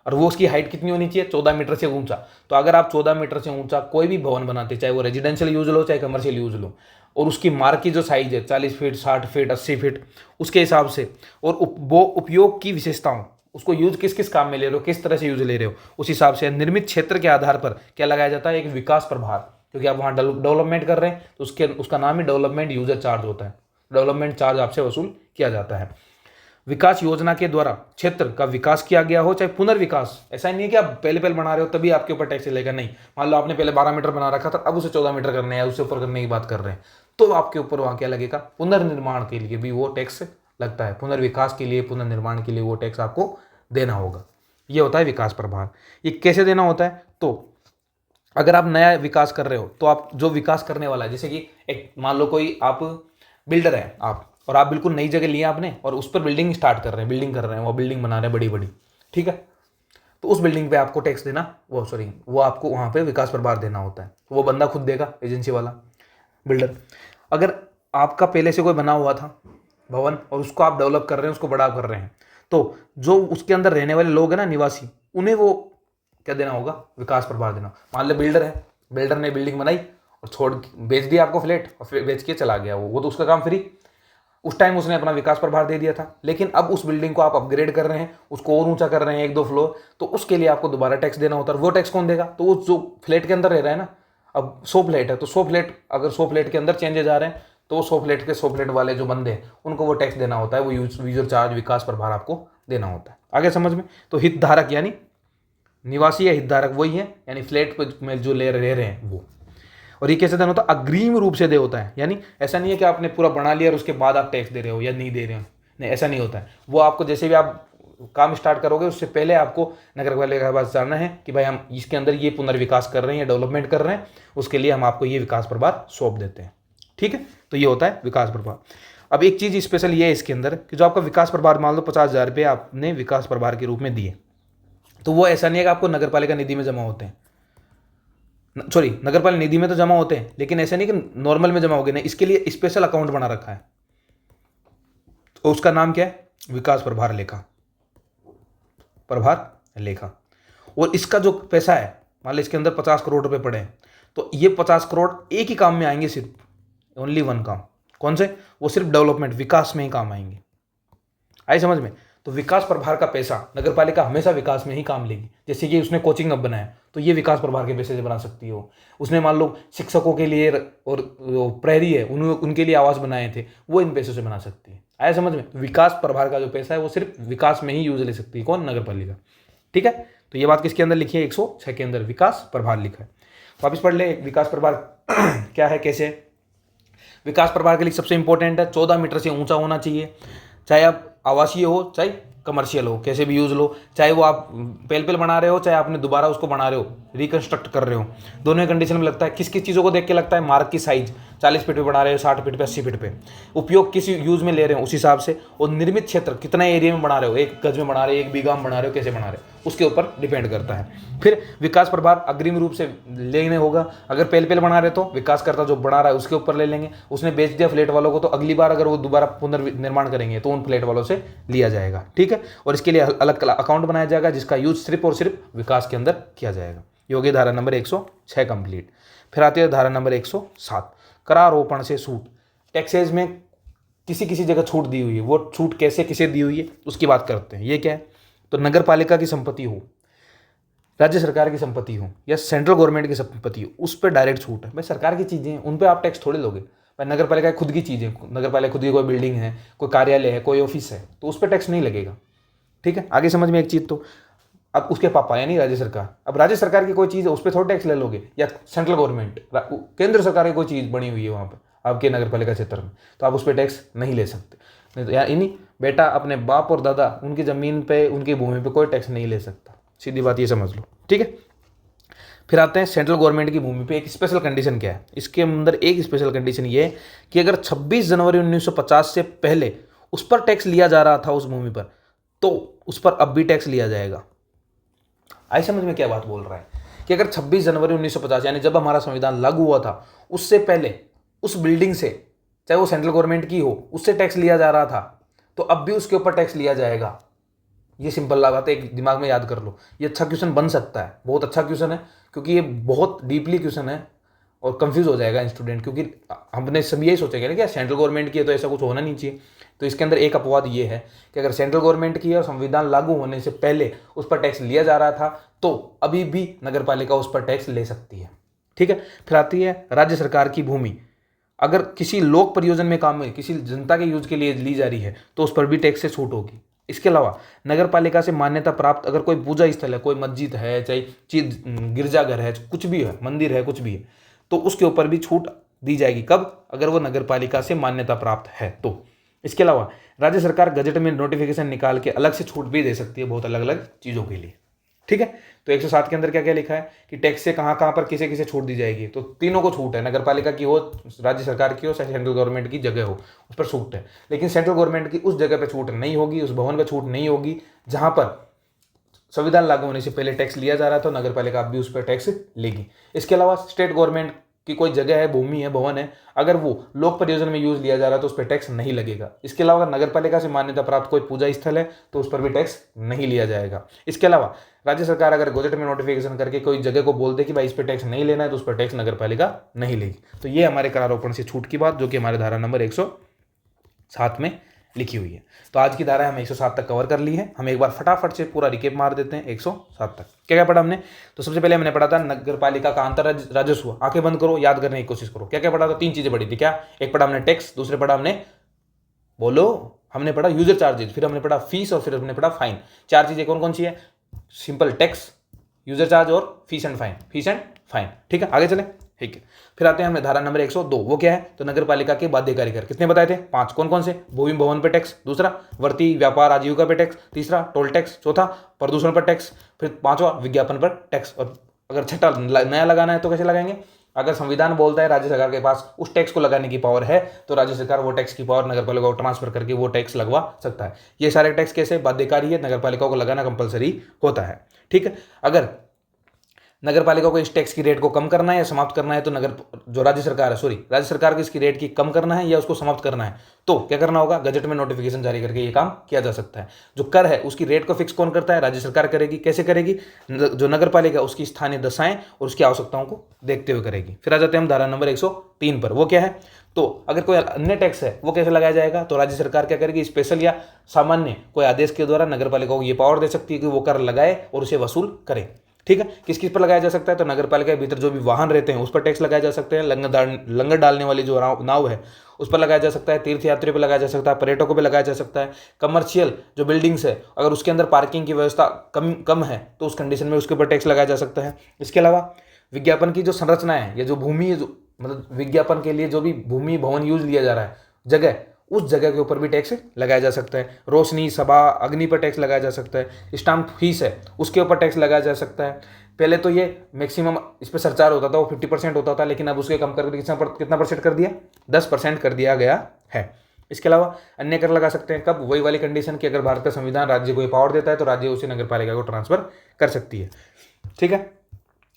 और वो उसकी हाइट कितनी होनी चाहिए, 14 मीटर से ऊंचा। तो अगर आप 14 मीटर से ऊंचा कोई भी भवन बनाते, चाहे वो रेजिडेंशियल यूज लो चाहे कमर्शियल यूज लो, और उसकी मार्ग की जो साइज है 40 फीट, 60 फीट, 80 फीट, उसके हिसाब से, और वो उपयोग की विशेषताओं, उसको यूज किस किस काम में ले रहे हो, किस तरह से यूज ले रहे हो, उस हिसाब से निर्मित क्षेत्र के आधार पर क्या लगाया जाता है, एक विकास प्रभार। क्योंकि आप वहाँ डेवलपमेंट कर रहे हैं तो उसका नाम ही डेवलपमेंट यूजर चार्ज होता है। डेवलपमेंट चार्ज आपसे वसूल किया जाता है। विकास योजना के द्वारा क्षेत्र का विकास किया गया हो चाहे पुनर्विकास, ऐसा नहीं है कि आप पहले पहले बना रहे हो तभी आपके ऊपर टैक्स लेगा, नहीं। मान लो आपने पहले 12 मीटर बना रखा था, अब उसे 14 मीटर करने है, उससे ऊपर करने की बात कर रहे हैं, तो आपके ऊपर वहाँ क्या लगेगा, पुनर्निर्माण के लिए भी वो टैक्स लगता है। पुनर्विकास के लिए, पुनर्निर्माण के लिए वो टैक्स आपको देना होगा। ये होता है विकास प्रभार। ये कैसे देना होता है, तो अगर आप नया विकास कर रहे हो तो आप जो विकास करने वाला है, जैसे कि एक मान लो कोई आप बिल्डर है आप, और आप बिल्कुल नई जगह लिए आपने और उस पर बिल्डिंग स्टार्ट कर रहे हैं, बिल्डिंग कर रहे हैं, वो बिल्डिंग बना रहे हैं बड़ी बड़ी, ठीक है। तो उस बिल्डिंग पे आपको टैक्स देना, वो आपको वहाँ पे विकास प्रभार देना होता है। वो बंदा खुद देगा, एजेंसी वाला, बिल्डर। अगर आपका पहले से कोई बना हुआ था भवन और उसको आप डेवलप कर रहे हैं, उसको बड़ा कर रहे हैं, तो जो उसके अंदर रहने वाले लोग हैं ना, निवासी, उन्हें वो क्या देना होगा, विकास प्रभार देना। मान लो बिल्डर है, बिल्डर ने बिल्डिंग बनाई और बेच दिया आपको फ्लैट, और फिर बेच के चला गया, वो तो उसका काम फ्री। उस टाइम उसने अपना विकास प्रभार दे दिया था, लेकिन अब उस बिल्डिंग को आप अपग्रेड कर रहे हैं, उसको और ऊंचा कर रहे हैं, 1-2 फ्लोर, तो उसके लिए आपको दोबारा टैक्स देना होता है। वो टैक्स कौन देगा, तो वो जो फ्लैट के अंदर रह रहा है ना, अब 100 फ्लैट है तो 100 फ्लैट, अगर 100 फ्लैट के अंदर चेंजेज आ रहे हैं तो 100 फ्लैट के 100 फ्लैट वाले जो बंदे हैं उनको वो टैक्स देना होता है, वो यूजर चार्ज, विकास प्रभार आपको देना होता है। आगे समझ में। तो हितधारक यानी निवासी या हितधारक वही है, यानी फ्लैट में जो ले रहे हैं वो। और ये कैसे देना होता है, अग्रिम रूप से दे होता है। यानी ऐसा नहीं है कि आपने पूरा बना लिया और उसके बाद आप टैक्स दे रहे हो या नहीं दे रहे हो, नहीं, ऐसा नहीं होता है। वो आपको जैसे भी आप काम स्टार्ट करोगे उससे पहले आपको नगर पालिका के पास जाना है कि भाई हम इसके अंदर ये पुनर्विकास कर रहे हैं या डेवलपमेंट कर रहे हैं, उसके लिए हम आपको ये विकास प्रभार सौंप देते हैं, ठीक है। तो ये होता है विकास प्रभार। अब एक चीज़ स्पेशल ये है इसके अंदर कि जो आपका विकास प्रभार, मान लो 50,000 रुपये आपने विकास प्रभार के रूप में दिए, तो वो ऐसा नहीं है कि आपको नगर पालिका निधि में जमा होते हैं, सॉरी, नगर पालिका निधि में तो जमा होते हैं, लेकिन ऐसा नहीं कि नॉर्मल में जमा हो गए, नहीं, इसके लिए स्पेशल अकाउंट बना रखा है। तो उसका नाम क्या है, विकास प्रभार लेखा, प्रभार लेखा। और इसका जो पैसा है, मान लो इसके अंदर 50 करोड़ रुपए पड़े हैं, तो ये 50 करोड़ एक ही काम में आएंगे, सिर्फ ओनली वन काम। कौन से, वो सिर्फ डेवलपमेंट, विकास में ही काम आएंगे। आई समझ में। तो विकास प्रभार का पैसा नगर पालिका हमेशा विकास में ही काम लेगी। जैसे कि उसने कोचिंग अब बनाया तो ये विकास प्रभार के पैसे से बना सकती हो। उसने मान लो शिक्षकों के लिए और प्रहरी है उनके लिए आवास बनाए थे, वो इन पैसों से बना सकती है। आया समझ में। विकास प्रभार का जो पैसा है वो सिर्फ विकास में ही यूज ले सकती है, कौन, नगर पालिका, ठीक है। तो ये बात किसके अंदर लिखी है, 106 के अंदर विकास प्रभार लिखा है। वापिस पढ़ ले, विकास प्रभार क्या है, कैसे। विकास प्रभार के लिए सबसे इंपॉर्टेंट है 14 मीटर से ऊंचा होना चाहिए, चाहे आप आवासीय हो चाहे कमर्शियल हो, कैसे भी यूज लो, चाहे वो आप पहले बना रहे हो चाहे आपने दोबारा उसको बना रहे हो, रिकंस्ट्रक्ट कर रहे हो, दोनों ही कंडीशन में लगता है। किस किस चीज़ों को देख के लगता है, मार्ग की साइज, 40 फीट पे बना रहे हो, 60 फीट पे, 80 फीट पे, उपयोग किस यूज में ले रहे हो उस हिसाब से, और निर्मित क्षेत्र कितना एरिया में बना रहे हो, 1 गज में बना रहे हो, 1 बीघा में बना रहे हो, कैसे बना रहे हो, उसके ऊपर डिपेंड करता है। फिर विकास प्रभार अग्रिम रूप से लेने होगा। अगर पहले बना रहे तो विकास करता जो बना रहा है उसके ऊपर ले लेंगे। उसने बेच दिया फ्लैट वालों को तो अगली बार अगर वो दोबारा पुनर्निर्माण करेंगे तो उन फ्लैट वालों से लिया जाएगा, ठीक है। और इसके लिए अलग अकाउंट बनाया जाएगा जिसका यूज सिर्फ और सिर्फ विकास के अंदर किया जाएगा। ये हो गई धारा नंबर 106 कंप्लीट। फिर आती है धारा नंबर 107, करारोपण से छूट। टैक्सेज में किसी किसी जगह छूट दी हुई है, वो छूट कैसे किसे दी हुई है उसकी बात करते हैं। ये क्या है, तो नगर पालिका की संपत्ति हो, राज्य सरकार की संपत्ति हो या सेंट्रल गवर्नमेंट की संपत्ति हो, उस पर डायरेक्ट छूट है। भाई सरकार की चीज़ें हैं, उन पर आप टैक्स थोड़े लोगे। भाई नगर पालिका खुद की चीज़ें, नगर पालिका खुद की कोई बिल्डिंग है, कोई कार्यालय है, कोई ऑफिस है, तो उस पर टैक्स नहीं लगेगा, ठीक है। आगे समझ में एक चीज़, तो अब उसके पापा यानी राज्य सरकार, अब राज्य सरकार की कोई चीज़ है उस पर थोड़ा टैक्स ले लोगे, या सेंट्रल गवर्नमेंट, केंद्र सरकार की कोई चीज़ बनी हुई है वहाँ पर आपके नगर पालिका क्षेत्र में, तो आप उस पर टैक्स नहीं ले सकते। नहीं तो यानी बेटा अपने बाप और दादा उनकी ज़मीन पे, उनकी भूमि पे कोई टैक्स नहीं ले सकता, सीधी बात ये समझ लो, ठीक है। फिर आते हैं सेंट्रल गवर्नमेंट की भूमि पे एक स्पेशल कंडीशन क्या है। इसके अंदर एक स्पेशल कंडीशन ये है कि अगर 26 जनवरी 1950 से पहले उस पर टैक्स लिया जा रहा था उस भूमि पर, तो उस पर अब भी टैक्स लिया जाएगा। आई समझ में क्या बात बोल रहा है कि अगर 26 जनवरी 1950 यानी जब हमारा संविधान लागू हुआ था उससे पहले उस बिल्डिंग से, चाहे वो सेंट्रल गवर्नमेंट की हो, उससे टैक्स लिया जा रहा था, तो अब भी उसके ऊपर टैक्स लिया जाएगा। ये सिंपल बात है, एक दिमाग में याद कर लो। ये अच्छा क्वेश्चन बन सकता है, बहुत अच्छा क्वेश्चन है, क्योंकि ये बहुत डीपली क्वेश्चन है और कंफ्यूज हो जाएगा स्टूडेंट, क्योंकि हमने सब यही सोचेंगे ना कि सेंट्रल गवर्नमेंट की है तो ऐसा कुछ होना नहीं चाहिए। तो इसके अंदर एक अपवाद ये है कि अगर सेंट्रल गवर्नमेंट की है और संविधान लागू होने से पहले उस पर टैक्स लिया जा रहा था, तो अभी भी नगर पालिका उस पर टैक्स ले सकती है। ठीक है, फिर आती है राज्य सरकार की भूमि। अगर किसी लोक परियोजना में काम में किसी जनता के यूज के लिए ली जा रही है तो उस पर भी टैक्स से छूट होगी। इसके अलावा नगर पालिका से मान्यता प्राप्त अगर कोई पूजा स्थल है, कोई मस्जिद है, चाहे चीज गिरजाघर है, कुछ भी है, मंदिर है, कुछ भी है, तो उसके ऊपर भी छूट दी जाएगी। कब? अगर वो नगर पालिका से मान्यता प्राप्त है तो। इसके अलावा राज्य सरकार गजट में नोटिफिकेशन निकाल के अलग से छूट भी दे सकती है बहुत अलग अलग चीज़ों के लिए। ठीक है, तो 107 के अंदर क्या क्या लिखा है कि टैक्स से कहाँ कहाँ पर किसे किसे छूट दी जाएगी। तो तीनों को छूट है, नगर पालिका की हो, राज्य सरकार की हो, सेंट्रल गवर्नमेंट की जगह हो, उस पर छूट है। लेकिन सेंट्रल गवर्नमेंट की उस जगह पर छूट नहीं होगी, उस भवन पर छूट नहीं होगी जहाँ पर संविधान लागू होने से पहले टैक्स लिया जा रहा था, नगर पालिका अब भी उस पर टैक्स लेगी। इसके अलावा स्टेट गवर्नमेंट की कोई जगह है, भूमि है, भवन है, अगर वो लोक परियोजना में यूज लिया जा रहा है तो उस पर टैक्स नहीं लगेगा। इसके अलावा अगर नगर पालिका से मान्यता प्राप्त कोई पूजा स्थल है तो उस पर भी टैक्स नहीं लिया जाएगा। इसके अलावा राज्य सरकार अगर गजट में नोटिफिकेशन करके कोई जगह को बोल दे कि भाई इस पर टैक्स नहीं लेना है तो उस पर टैक्स नगर पालिका नहीं लेगी। तो ये हमारे करारोपण से छूट की बात, जो कि हमारे धारा नंबर 107 में लिखी हुई है। तो आज की धारा हम 107 तक कवर कर ली है। हम एक बार फटाफट से पूरा रिकेप मार देते हैं 107 तक। क्या क्या पढ़ा हमने? तो सबसे पहले हमने पढ़ा था नगर पालिका का अंतर राजस्व। आंखें बंद करो, याद करने की कोशिश करो। क्या क्या पढ़ा था? 3 चीजें पढ़ी थी। क्या? एक पढ़ा हमने टैक्स, दूसरे पढ़ा हमने, बोलो, हमने पढ़ा यूजर चार्जेस, फिर हमने पढ़ा फीस और फिर हमने पढ़ा फाइन। 4 चीजें कौन कौन सी है? सिंपल टैक्स, यूजर चार्ज और fees and fine. Fees and fine. ठीक है, आगे चले। ठीक है, फिर आते हैं हमें धारा नंबर 102। वो क्या है? तो नगर पालिका के बाध्यकारी कर कितने बताए थे? 5। कौन कौन से? भूमि भवन पे टैक्स, दूसरा वर्ती व्यापार आजीविका पे टैक्स, तीसरा टोल टैक्स, चौथा प्रदूषण पर टैक्स, फिर 5वां विज्ञापन पर टैक्स। और अगर छठा नया लगाना है तो कैसे लगाएंगे? अगर संविधान बोलता है राज्य सरकार के पास उस टैक्स को लगाने की पावर है तो राज्य सरकार वो टैक्स की पावर नगर पालिका को ट्रांसफर करके वो टैक्स लगवा सकता है। ये सारे टैक्स कैसे? बाध्यकारी है, नगर पालिका को लगाना कंपलसरी होता है। ठीक है, अगर नगर पालिका को इस टैक्स की रेट को कम करना है या समाप्त करना है तो राज्य सरकार को इसकी रेट की कम करना है या उसको समाप्त करना है तो क्या करना होगा? गजट में नोटिफिकेशन जारी करके ये काम किया जा सकता है। जो कर है उसकी रेट को फिक्स कौन करता है? राज्य सरकार करेगी। कैसे करेगी? जो नगर पालिका उसकी स्थानीय दशाएं और उसकी आवश्यकताओं को देखते हुए करेगी। फिर आ जाते हैं हम धारा नंबर 103 पर। वो क्या है? तो अगर कोई अन्य टैक्स है वो कैसे लगाया जाएगा? तो राज्य सरकार क्या करेगी? स्पेशल या सामान्य कोई आदेश के द्वारा नगर पालिका को ये पावर दे सकती है कि वो कर लगाए और उसे वसूल करे। ठीक है, किस किस पर लगाया जा सकता है? तो नगर पालिका के भीतर जो भी वाहन रहते हैं उस पर टैक्स लगाया जा सकते हैं। लंगर डालने वाली जो नाव है उस पर लगाया जा सकता है। तीर्थ यात्रियों पर लगाया जा सकता है। पर्यटकों पर लगाया जा सकता है। कमर्शियल जो बिल्डिंग्स है अगर उसके अंदर पार्किंग की व्यवस्था कम है तो उस कंडीशन में उसके ऊपर टैक्स लगाया जा सकता है। इसके अलावा विज्ञापन की जो संरचना है या जो भूमि मतलब विज्ञापन के लिए जो भी भूमि भवन यूज लिया जा रहा है जगह, उस जगह के ऊपर भी टैक्स लगाया जा सकता है। रोशनी, सभा, अग्नि पर टैक्स लगाया जा सकता है। स्टाम्प फीस है उसके ऊपर टैक्स लगाया जा सकता है। पहले तो ये मैक्सिमम इस पर सरचार्ज होता था, वो 50% होता था, लेकिन अब उसके कम करके कितना परसेंट कर दिया? 10% कर दिया गया है। इसके अलावा अन्य कर लगा सकते हैं। कब? वही वाली कंडीशन कि अगर भारत का संविधान राज्य को ये पावर देता है तो राज्य उसे नगर पालिका को ट्रांसफर कर सकती है। ठीक है,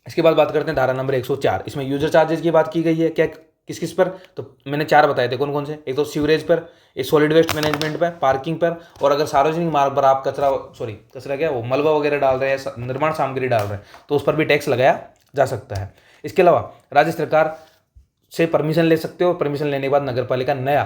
इसके बाद बात करते हैं धारा नंबर 104। इसमें यूजर चार्जेस की बात की गई है। क्या किस किस पर? तो मैंने 4 बताए थे। कौन कौन से? एक तो सीवरेज पर, एक सॉलिड वेस्ट मैनेजमेंट पर, पार्किंग पर, और अगर सार्वजनिक मार्ग पर आप कचरा क्या वो मलबा वगैरह डाल रहे हैं, निर्माण सामग्री डाल रहे हैं तो उस पर भी टैक्स लगाया जा सकता है। इसके अलावा राज्य सरकार से परमिशन ले सकते हो, परमिशन लेने के बाद नगर पालिका नया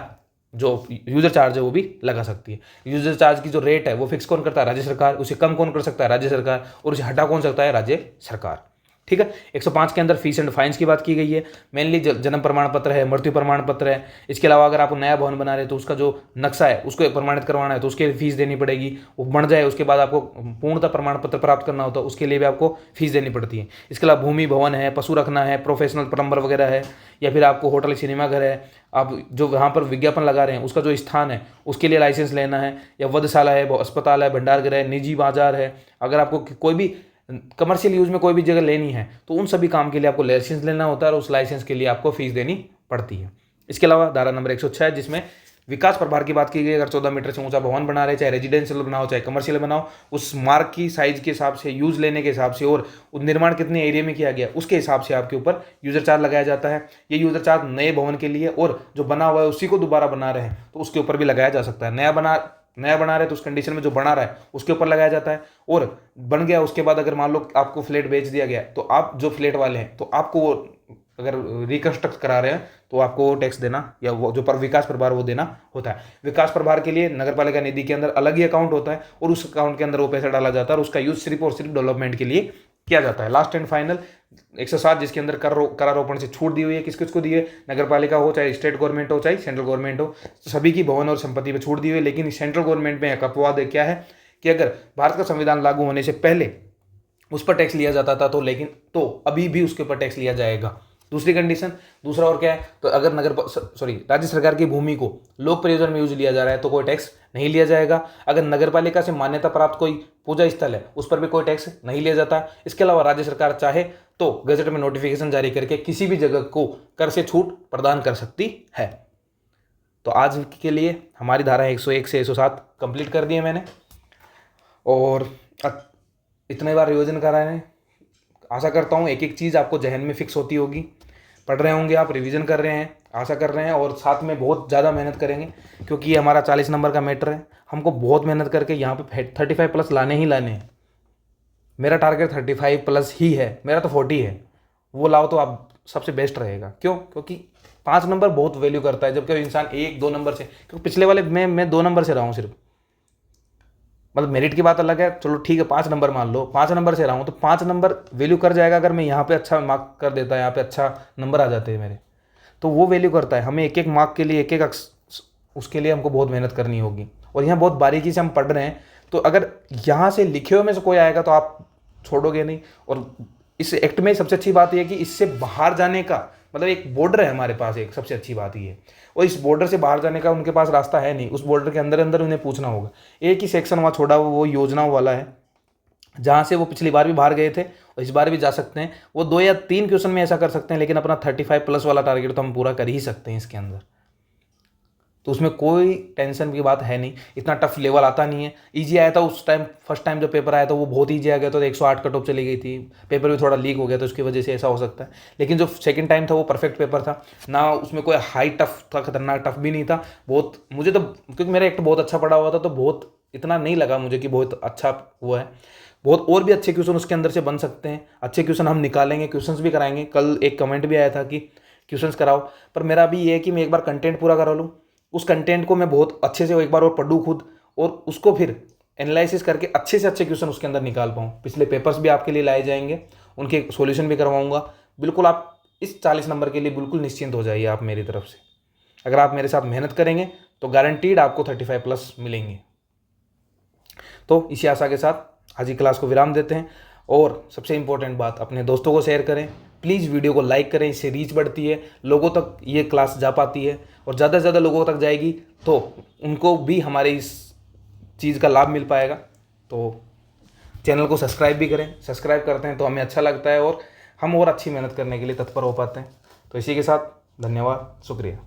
जो यूजर चार्ज है वो भी लगा सकती है। यूजर चार्ज की जो रेट है वो फिक्स कौन करता है? राज्य सरकार। उसे कम कौन कर सकता है? राज्य सरकार। और उसे हटा कौन सकता है? राज्य सरकार। ठीक है, 105 के अंदर फीस एंड फाइन्स की बात की गई है। मेनली जन्म प्रमाण पत्र है, मृत्यु प्रमाण पत्र है। इसके अलावा अगर आप नया भवन बना रहे हैं तो उसका जो नक्शा है उसको प्रमाणित करवाना है तो उसके फीस देनी पड़ेगी। वो बन जाए उसके बाद आपको पूर्णतः प्रमाण पत्र प्राप्त करना होता है, उसके लिए भी आपको फीस देनी पड़ती है। इसके अलावा भूमि भवन है, पशु रखना है, प्रोफेशनल प्लम्बर वगैरह है, या फिर आपको होटल सिनेमा घर है, आप जो वहाँ पर विज्ञापन लगा रहे हैं उसका जो स्थान है उसके लिए लाइसेंस लेना है, या वधशाला है, अस्पताल है, भंडारगृह है, निजी बाजार है, अगर आपको कोई भी कमर्शियल यूज में कोई भी जगह लेनी है तो उन सभी काम के लिए आपको लाइसेंस लेना होता है और उस लाइसेंस के लिए आपको फीस देनी पड़ती है। इसके अलावा धारा नंबर 106 जिसमें विकास प्रभार की बात की गई, अगर 14 मीटर से ऊंचा भवन बना रहे, चाहे रेजिडेंशियल बनाओ चाहे कमर्शियल बनाओ, उस मार्ग की साइज के हिसाब से, यूज लेने के हिसाब से और निर्माण कितने एरिया में किया गया उसके हिसाब से आपके ऊपर यूजर चार्ज लगाया जाता है। ये यूजर चार्ज नए भवन के लिए और जो बना हुआ है उसी को दोबारा बना रहे हैं तो उसके ऊपर भी लगाया जा सकता है। नया बना रहे हैं तो उस कंडीशन में जो बना रहा है उसके ऊपर लगाया जाता है, और बन गया उसके बाद अगर मान लो आपको फ्लैट बेच दिया गया तो आप जो फ्लैट वाले हैं तो आपको वो अगर रिकंस्ट्रक्ट करा रहे हैं तो आपको वो टैक्स देना, या वो जो विकास प्रभार वो देना होता है। विकास प्रभार के लिए नगर पालिका निधि के अंदर अलग ही अकाउंट होता है और उस अकाउंट के अंदर वो पैसा डाला जाता है और उसका यूज सिर्फ और सिर्फ डेवलपमेंट के लिए किया जाता है। लास्ट एंड फाइनल 107 जिसके अंदर करारोपण से छूट दी हुई है, किस किस को दी है, नगर पालिका हो चाहे स्टेट गवर्नमेंट हो चाहे सेंट्रल गवर्नमेंट हो, सभी की भवन और संपत्ति पर छूट दी हुई है। लेकिन सेंट्रल गवर्नमेंट में एक अपवाद क्या है कि अगर भारत का संविधान लागू होने से पहले उस पर टैक्स लिया जाता था तो अभी भी उसके ऊपर टैक्स लिया जाएगा। दूसरी कंडीशन, दूसरा और क्या है, तो अगर राज्य सरकार की भूमि को लोक प्रयोजन में यूज लिया जा रहा है तो कोई टैक्स नहीं लिया जाएगा। अगर नगर पालिका से मान्यता प्राप्त कोई पूजा स्थल है उस पर भी कोई टैक्स नहीं लिया जाता। इसके अलावा राज्य सरकार चाहे तो गजट में नोटिफिकेशन जारी करके किसी भी जगह को कर से छूट प्रदान कर सकती है। तो आज के लिए हमारी धारा 101 से 107 कंप्लीट कर दी है मैंने, और इतने बार रिविजन करा है। आशा करता हूँ एक एक चीज़ आपको जहन में फिक्स होती होगी। पढ़ रहे होंगे आप, रिवीजन कर रहे हैं, आशा कर रहे हैं, और साथ में बहुत ज़्यादा मेहनत करेंगे क्योंकि ये हमारा 40 नंबर का मैटर है। हमको बहुत मेहनत करके यहाँ पे 35 प्लस लाने ही लाने हैं। मेरा टारगेट 35 प्लस ही है, मेरा तो 40 है। वो लाओ तो आप सबसे बेस्ट रहेगा। क्यों? क्योंकि 5 नंबर बहुत वैल्यू करता है, जबकि इंसान 1-2 नंबर से, क्योंकि पिछले वाले मैं 2 नंबर से रहा हूँ सिर्फ, मतलब मेरिट की बात अलग है, चलो ठीक है 5 नंबर मान लो, 5 नंबर से रहा हूँ तो 5 नंबर वैल्यू कर जाएगा अगर मैं यहाँ पे अच्छा मार्क कर देता, यहाँ पे अच्छा नंबर आ जाते हैं मेरे, तो वो वैल्यू करता है। हमें एक एक मार्क के लिए एक एक उसके लिए हमको बहुत मेहनत करनी होगी, और यहाँ बहुत बारीकी से हम पढ़ रहे हैं। तो अगर यहाँ से लिखे हुए में से कोई आएगा तो आप छोड़ोगे नहीं। और इस एक्ट में सबसे अच्छी बात यह है कि इससे बाहर जाने का मतलब एक बॉर्डर है हमारे पास, एक सबसे अच्छी बात ये है। और इस बॉर्डर से बाहर जाने का उनके पास रास्ता है नहीं, उस बॉर्डर के अंदर अंदर उन्हें पूछना होगा। एक ही सेक्शन वहाँ छोड़ा हुआ वो योजनाओं वाला है, जहाँ से वो पिछली बार भी बाहर गए थे और इस बार भी जा सकते हैं। वो 2 या 3 क्वेश्चन में ऐसा कर सकते हैं, लेकिन अपना 35 प्लस वाला टारगेट तो हम पूरा कर ही सकते हैं इसके अंदर। तो उसमें कोई टेंशन की बात है नहीं, इतना टफ लेवल आता नहीं है। इजी आया था उस टाइम, फर्स्ट टाइम जब पेपर आया था वो बहुत इजी आ गया था, 108 कट ऑफ चली गई थी। पेपर भी थोड़ा लीक हो गया था, उसकी वजह से ऐसा हो सकता है। लेकिन जो सेकंड टाइम था वो परफेक्ट पेपर था ना, उसमें कोई हाई टफ था, खतरनाक टफ भी नहीं था। बहुत मुझे तो, क्योंकि मेरा एक्ट बहुत अच्छा पड़ा हुआ था, तो बहुत इतना नहीं लगा मुझे कि बहुत अच्छा हुआ है। बहुत और भी अच्छे क्वेश्चन उसके अंदर से बन सकते हैं, अच्छे क्वेश्चन हम निकालेंगे, क्वेश्चंस भी कराएंगे। कल एक कमेंट भी आया था कि क्वेश्चंस कराओ, पर मेरा अभी ये है कि मैं एक बार कंटेंट पूरा करा लूँ, उस कंटेंट को मैं बहुत अच्छे से एक बार और पढ़ूँ खुद, और उसको फिर एनालिसिस करके अच्छे से अच्छे क्वेश्चन उसके अंदर निकाल पाऊँ। पिछले पेपर्स भी आपके लिए लाए जाएंगे, उनके सॉल्यूशन भी करवाऊंगा। बिल्कुल आप इस 40 नंबर के लिए बिल्कुल निश्चिंत हो जाइए आप मेरी तरफ से। अगर आप मेरे साथ मेहनत करेंगे तो गारंटीड आपको 35 प्लस मिलेंगे। तो इसी आशा के साथ आज की क्लास को विराम देते हैं, और सबसे इंपॉर्टेंट बात, अपने दोस्तों को शेयर करें प्लीज़, वीडियो को लाइक करें, इससे रीच बढ़ती है, लोगों तक ये क्लास जा पाती है, और ज़्यादा से ज़्यादा लोगों तक जाएगी तो उनको भी हमारे इस चीज़ का लाभ मिल पाएगा। तो चैनल को सब्सक्राइब भी करें, सब्सक्राइब करते हैं तो हमें अच्छा लगता है और हम और अच्छी मेहनत करने के लिए तत्पर हो पाते हैं। तो इसी के साथ धन्यवाद, शुक्रिया।